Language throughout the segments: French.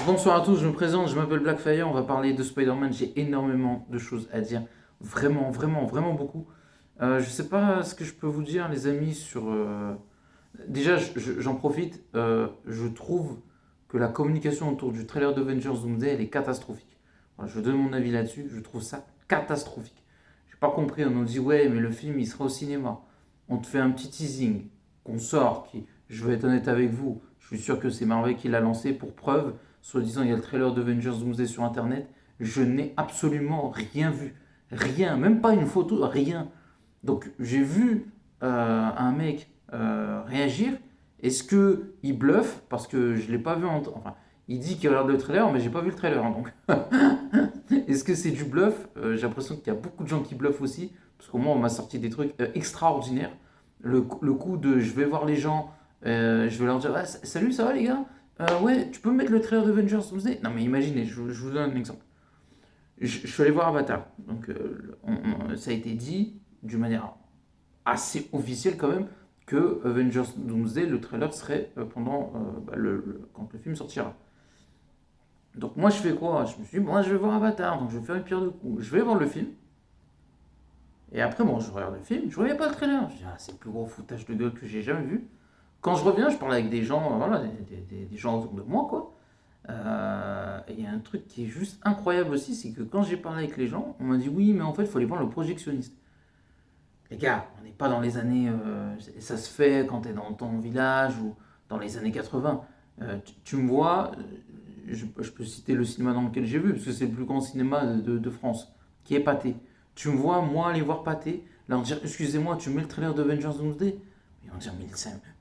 Bonsoir à tous, je me présente, je m'appelle Blackfire, on va parler de Spider-Man, j'ai énormément de choses à dire, vraiment, vraiment, vraiment beaucoup. Je sais pas ce que je peux vous dire les amis sur... Déjà, j'en profite, je trouve que la communication autour du trailer d'Avengers Doomsday, elle est catastrophique. Voilà, je donne mon avis là-dessus, je trouve ça catastrophique. J'ai pas compris, on nous dit ouais mais le film il sera au cinéma. On te fait un petit teasing qu'on sort, je vais être honnête avec vous, je suis sûr que c'est Marvel qui l'a lancé pour preuve, soit disant il y a le trailer d'Avengers Doomsday sur internet, je n'ai absolument rien vu. Rien, même pas une photo, rien. Donc j'ai vu un mec réagir. Est-ce que il bluffe parce que je l'ai pas vu enfin il dit qu'il regarde le trailer mais j'ai pas vu le trailer hein, donc est-ce que c'est du bluff? J'ai l'impression qu'il y a beaucoup de gens qui bluffent aussi parce qu'au moins on m'a sorti des trucs extraordinaires. Le coup de je vais voir les gens, je vais leur dire ah, salut, ça va les gars. Ouais, tu peux me mettre le trailer d'Avengers Doomsday? Non mais imaginez, je vous donne un exemple. Je suis allé voir Avatar, donc ça a été dit d'une manière assez officielle quand même que Avengers Doomsday, le trailer serait pendant quand le film sortira. Donc moi je fais quoi? Je me suis dit, moi je vais voir Avatar, donc je vais faire une pierre de coups. Je vais voir le film, et après bon, je regarde le film, je voyais pas le trailer. Je dis, ah, c'est le plus gros foutage de gueule que j'ai jamais vu. Quand je reviens, je parle avec des gens, voilà, des gens autour de moi, quoi. Et il y a un truc qui est juste incroyable aussi, c'est que quand j'ai parlé avec les gens, on m'a dit, oui, mais en fait, il faut aller voir le projectionniste. Les gars, on n'est pas dans les années. Ça se fait quand tu es dans ton village ou dans les années 80. Tu me vois, je peux citer le cinéma dans lequel j'ai vu, parce que c'est le plus grand cinéma de France, qui est Pathé. Tu me vois, moi, aller voir Pathé, leur dire excusez-moi, tu mets le trailer d'Avengers Doomsday. Ils vont dire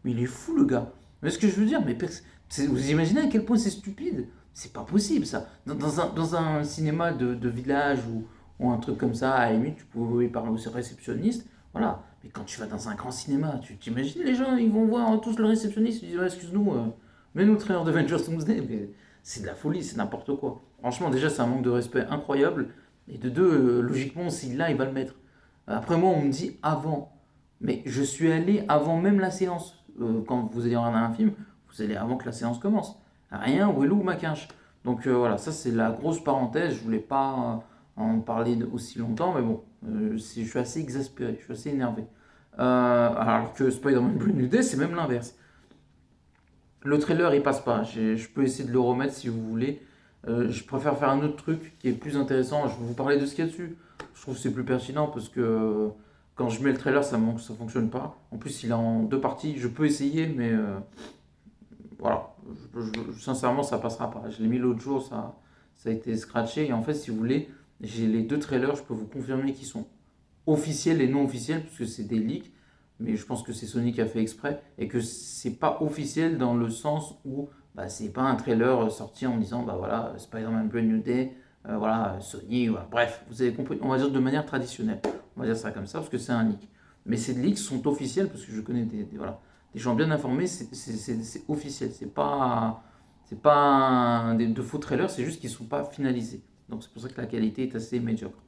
mais il est fou le gars. Mais ce que je veux dire, vous imaginez à quel point c'est stupide? C'est pas possible ça. Dans un cinéma de village ou un truc comme ça, à la limite, tu pouvais parler au réceptionniste. Voilà. Mais quand tu vas dans un grand cinéma, tu t'imagines les gens, ils vont voir tous le réceptionniste, ils disent ouais, excuse-nous, mets-nous le trailer d'Avengers Doomsday. Mais c'est de la folie, c'est n'importe quoi. Franchement, déjà, c'est un manque de respect incroyable. Et de deux, logiquement, s'il l'a, il va le mettre. Après, moi, on me dit avant. Mais je suis allé avant même la séance. Quand vous allez regarder un film, vous allez avant que la séance commence. Rien, Wellou ou Maquinche. Donc voilà, ça c'est la grosse parenthèse. Je voulais pas en parler aussi longtemps, mais bon, je suis assez exaspéré, je suis assez énervé. Alors que Spider-Man Brand New Day, c'est même l'inverse. Le trailer, il passe pas. Je peux essayer de le remettre si vous voulez. Je préfère faire un autre truc qui est plus intéressant. Je vais vous parler de ce qu'il y a dessus. Je trouve que c'est plus pertinent parce que quand je mets le trailer, ça fonctionne pas. En plus, il est en deux parties. Je peux essayer, mais voilà. Sincèrement, ça passera pas. Je l'ai mis l'autre jour, ça a été scratché. Et en fait, si vous voulez, j'ai les deux trailers. Je peux vous confirmer qu'ils sont officiels et non officiels, parce que c'est des leaks. Mais je pense que c'est Sony qui a fait exprès. Et que c'est pas officiel dans le sens où bah, c'est pas un trailer sorti en disant bah voilà, Spider-Man Brand New Day, voilà, Sony, voilà. Bref, vous avez compris. On va dire de manière traditionnelle. On va dire ça comme ça, parce que c'est un leak. Mais ces leaks sont officiels, parce que je connais voilà, des gens bien informés, c'est officiel. C'est pas de faux trailers, c'est juste qu'ils ne sont pas finalisés. Donc c'est pour ça que la qualité est assez médiocre.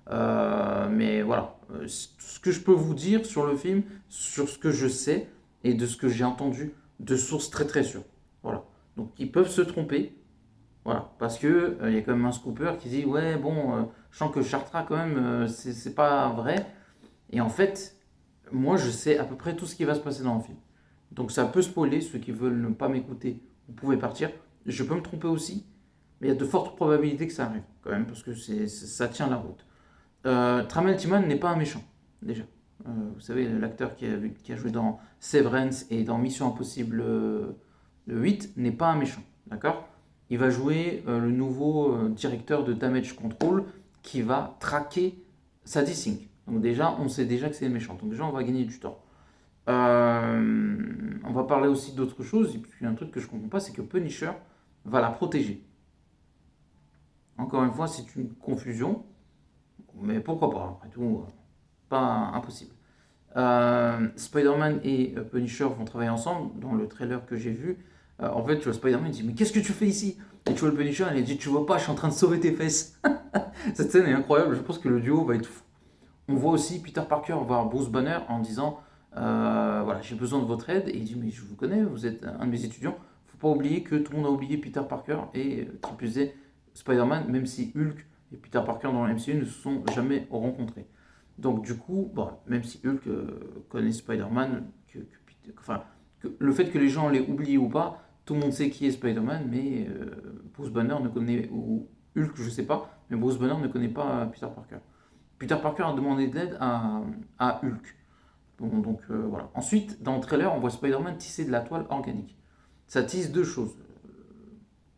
Mais voilà, ce que je peux vous dire sur le film, sur ce que je sais et de ce que j'ai entendu de sources très très sûres. Voilà. Donc ils peuvent se tromper, voilà, parce que il y a quand même un scooper qui dit ouais bon, je sens que Chartra quand même c'est pas vrai. Et en fait, moi je sais à peu près tout ce qui va se passer dans le film. Donc ça peut spoiler, ceux qui veulent ne pas m'écouter, vous pouvez partir. Je peux me tromper aussi, mais il y a de fortes probabilités que ça arrive quand même, parce que ça tient la route. Tramel Timan n'est pas un méchant, déjà. Vous savez, l'acteur qui a joué dans Severance et dans Mission Impossible 8 n'est pas un méchant, d'accord? Il va jouer le nouveau directeur de Damage Control qui va traquer Sadie Sink. Donc déjà, on sait déjà que c'est le méchant. Donc déjà, on va gagner du temps. On va parler aussi d'autres choses. Et puis un truc que je ne comprends pas, c'est que Punisher va la protéger. Encore une fois, c'est une confusion. Mais pourquoi pas, après tout, pas impossible. Spider-Man et Punisher vont travailler ensemble. Dans le trailer que j'ai vu, en fait, tu vois Spider-Man, il dit mais qu'est-ce que tu fais ici? Et tu vois le Punisher, il dit tu vois pas, je suis en train de sauver tes fesses. Cette scène est incroyable, je pense que le duo va être fou. On voit aussi Peter Parker voir Bruce Banner en disant voilà, j'ai besoin de votre aide. Et il dit mais je vous connais, vous êtes un de mes étudiants, faut pas oublier que tout le monde a oublié Peter Parker et qui plus est Spider-Man, même si Hulk et Peter Parker dans le MCU ne se sont jamais rencontrés. Donc du coup, bon, même si Hulk connaît Spider-Man, le fait que les gens l'aient oublié ou pas, tout le monde sait qui est Spider-Man, mais Bruce Banner ne connaît, ou Hulk je sais pas, mais Bruce Banner ne connaît pas Peter Parker. Peter Parker a demandé de l'aide à Hulk. Bon, donc voilà. Ensuite, dans le trailer, on voit Spider-Man tisser de la toile organique. Ça tisse deux choses.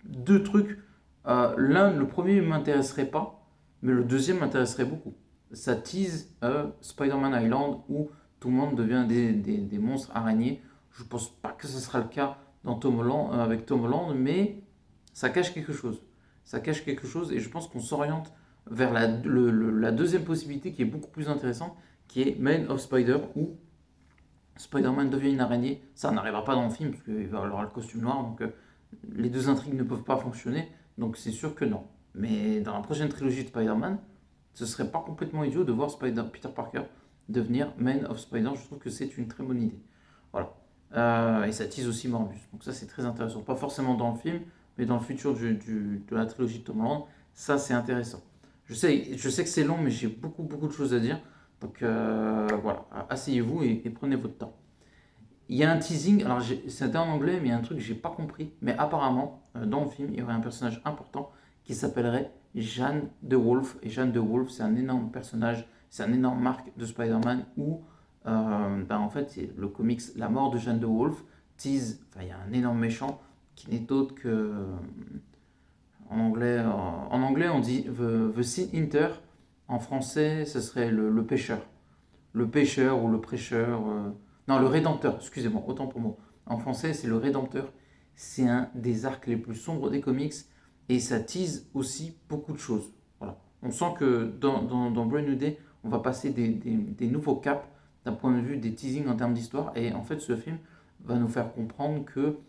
Deux trucs. Le premier ne m'intéresserait pas, mais le deuxième m'intéresserait beaucoup. Ça tease Spider-Man Island où tout le monde devient des monstres araignées. Je pense pas que ce sera le cas dans Tom Holland, avec Tom Holland, mais ça cache quelque chose. Ça cache quelque chose et je pense qu'on s'oriente vers la deuxième possibilité qui est beaucoup plus intéressante, qui est Man of Spider, où Spider-Man devient une araignée. Ça n'arrivera pas dans le film, parce qu'il aura le costume noir, donc les deux intrigues ne peuvent pas fonctionner, donc c'est sûr que non. Mais dans la prochaine trilogie de Spider-Man, ce serait pas complètement idiot de voir Peter Parker devenir Man of Spider. Je trouve que c'est une très bonne idée. Voilà. Et ça tease aussi Morbius. Donc ça c'est très intéressant. Pas forcément dans le film, mais dans le futur de la trilogie de Tom Holland. Ça c'est intéressant. Je sais que c'est long, mais j'ai beaucoup de choses à dire. Donc voilà, asseyez-vous et prenez votre temps. Il y a un teasing, alors c'était en anglais, mais il y a un truc que j'ai pas compris. Mais apparemment, dans le film, il y aurait un personnage important qui s'appellerait Jeanne de Wolf. Et Jeanne de Wolf, c'est un énorme personnage, c'est un énorme marque de Spider-Man où, en fait, c'est le comics La mort de Jeanne de Wolf tease, enfin, il y a un énorme méchant qui n'est autre que. En anglais, on dit The Sin Hunter. En français, ce serait le pêcheur. Le pêcheur ou le prêcheur. Non, le rédempteur, excusez-moi, autant pour moi. En français, c'est le rédempteur. C'est un des arcs les plus sombres des comics et ça tease aussi beaucoup de choses. Voilà. On sent que dans Brand New Day, on va passer des nouveaux caps d'un point de vue des teasings en termes d'histoire. Et en fait, ce film va nous faire comprendre que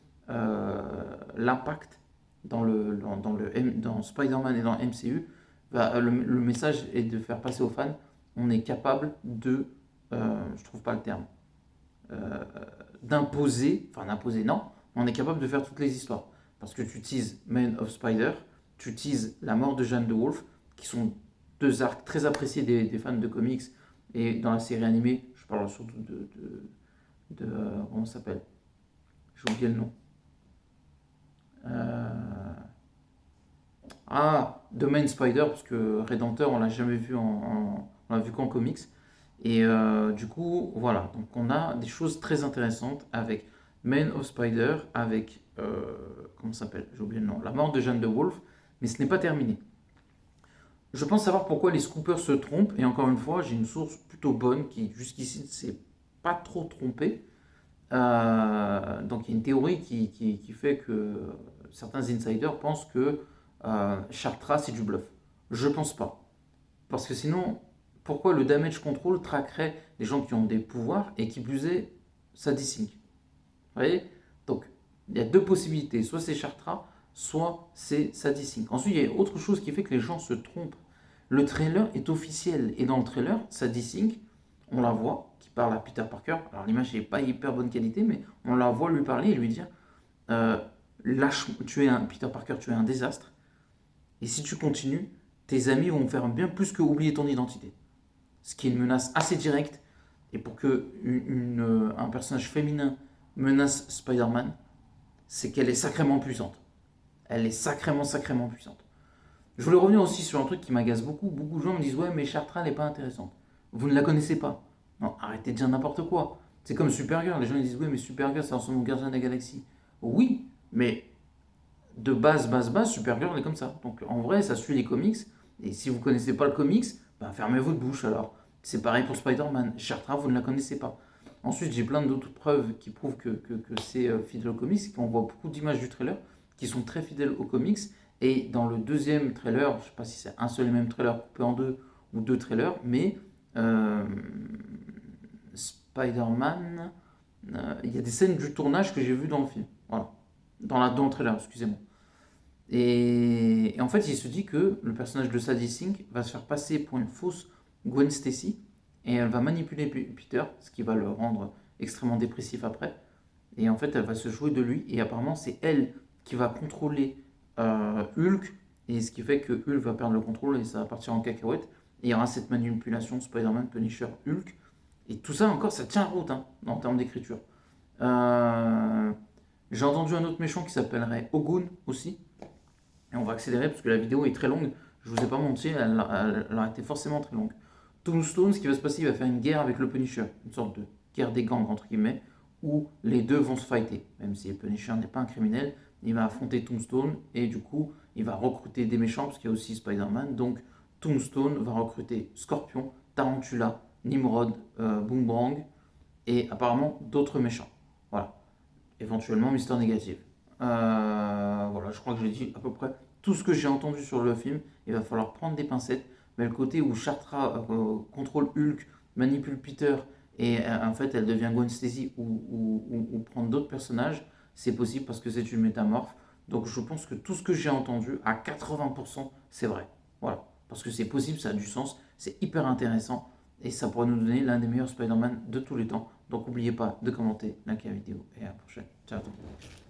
l'impact dans Spider-Man et dans MCU, le message est de faire passer aux fans, on est capable je trouve pas le terme, d'imposer non, on est capable de faire toutes les histoires. Parce que tu utilises Man of Spider, tu utilises la mort de Jeanne de Wolf, qui sont deux arcs très appréciés des fans de comics, et dans la série animée, je parle surtout comment ça s'appelle, j'ai oublié le nom. The Main Spider, parce que Redemptor, on l'a jamais vu on l'a vu qu'en comics. Et du coup, voilà. Donc, on a des choses très intéressantes avec Man of Spider, avec. Comment ça s'appelle? J'ai oublié le nom. La mort de Jeanne de Wolf. Mais ce n'est pas terminé. Je pense savoir pourquoi les scoopers se trompent. Et encore une fois, j'ai une source plutôt bonne qui, jusqu'ici, ne s'est pas trop trompée. Donc, il y a une théorie qui fait que certains insiders pensent que Chartra, c'est du bluff. Je pense pas. Parce que sinon, pourquoi le damage control traquerait les gens qui ont des pouvoirs et qui plus est, ça desync. Vous voyez? Donc, il y a deux possibilités. Soit c'est Chartra, soit c'est ça desync. Ensuite, il y a autre chose qui fait que les gens se trompent. Le trailer est officiel. Et dans le trailer, ça desync, on la voit, qui parle à Peter Parker. Alors, l'image n'est pas hyper bonne qualité, mais on la voit lui parler et lui dire lâche, Peter Parker, tu es un désastre. Et si tu continues, tes amis vont faire bien plus que oublier ton identité. Ce qui est une menace assez directe. Et pour que un personnage féminin menace Spider-Man, c'est qu'elle est sacrément puissante. Elle est sacrément puissante. Je voulais revenir aussi sur un truc qui m'agace beaucoup. Beaucoup de gens me disent ouais, mais Chartra n'est pas intéressante. Vous ne la connaissez pas. Non, arrêtez de dire n'importe quoi. C'est comme Supergirl. Les gens ils disent ouais, mais Supergirl, c'est son gardien de la galaxie. Oui, mais de base, Supergirl est comme ça. Donc en vrai, ça suit les comics. Et si vous ne connaissez pas le comics, fermez votre bouche alors. C'est pareil pour Spider-Man. Chartra, vous ne la connaissez pas. Ensuite, j'ai plein d'autres preuves qui prouvent que c'est fidèle aux comics. Et qu'on voit beaucoup d'images du trailer qui sont très fidèles aux comics. Et dans le deuxième trailer, je ne sais pas si c'est un seul et même trailer coupé en deux ou deux trailers, mais Spider-Man, il y a des scènes du tournage que j'ai vues dans le film. Voilà. Dans le trailer, excusez-moi. Et en fait, il se dit que le personnage de Sadie Sink va se faire passer pour une fausse Gwen Stacy et elle va manipuler Peter, ce qui va le rendre extrêmement dépressif après. Et en fait, elle va se jouer de lui. Et apparemment, c'est elle qui va contrôler Hulk. Et ce qui fait que Hulk va perdre le contrôle et ça va partir en cacahuète. Et il y aura cette manipulation Spider-Man, Punisher, Hulk. Et tout ça encore, ça tient la route hein, en termes d'écriture. Euh, J'ai entendu un autre méchant qui s'appellerait Ogun aussi. Et on va accélérer parce que la vidéo est très longue. Je vous ai pas menti, elle a été forcément très longue. Tombstone, ce qui va se passer, il va faire une guerre avec le Punisher. Une sorte de guerre des gangs, entre guillemets, où les deux vont se fighter. Même si le Punisher n'est pas un criminel, il va affronter Tombstone et du coup, il va recruter des méchants parce qu'il y a aussi Spider-Man. Donc, Tombstone va recruter Scorpion, Tarantula, Nimrod, Boomerang et apparemment d'autres méchants. Voilà. Éventuellement Mister Négatif. Voilà, je crois que j'ai dit à peu près tout ce que j'ai entendu sur le film. Il va falloir prendre des pincettes. Mais le côté où Chartra contrôle Hulk, manipule Peter et en fait elle devient Gwen Stacy ou prendre d'autres personnages, c'est possible parce que c'est une métamorphe. Donc je pense que tout ce que j'ai entendu, à 80%, c'est vrai. Voilà. Parce que c'est possible, ça a du sens, c'est hyper intéressant et ça pourrait nous donner l'un des meilleurs Spider-Man de tous les temps. Donc n'oubliez pas de commenter, liker la vidéo et à la prochaine. Ciao à tous.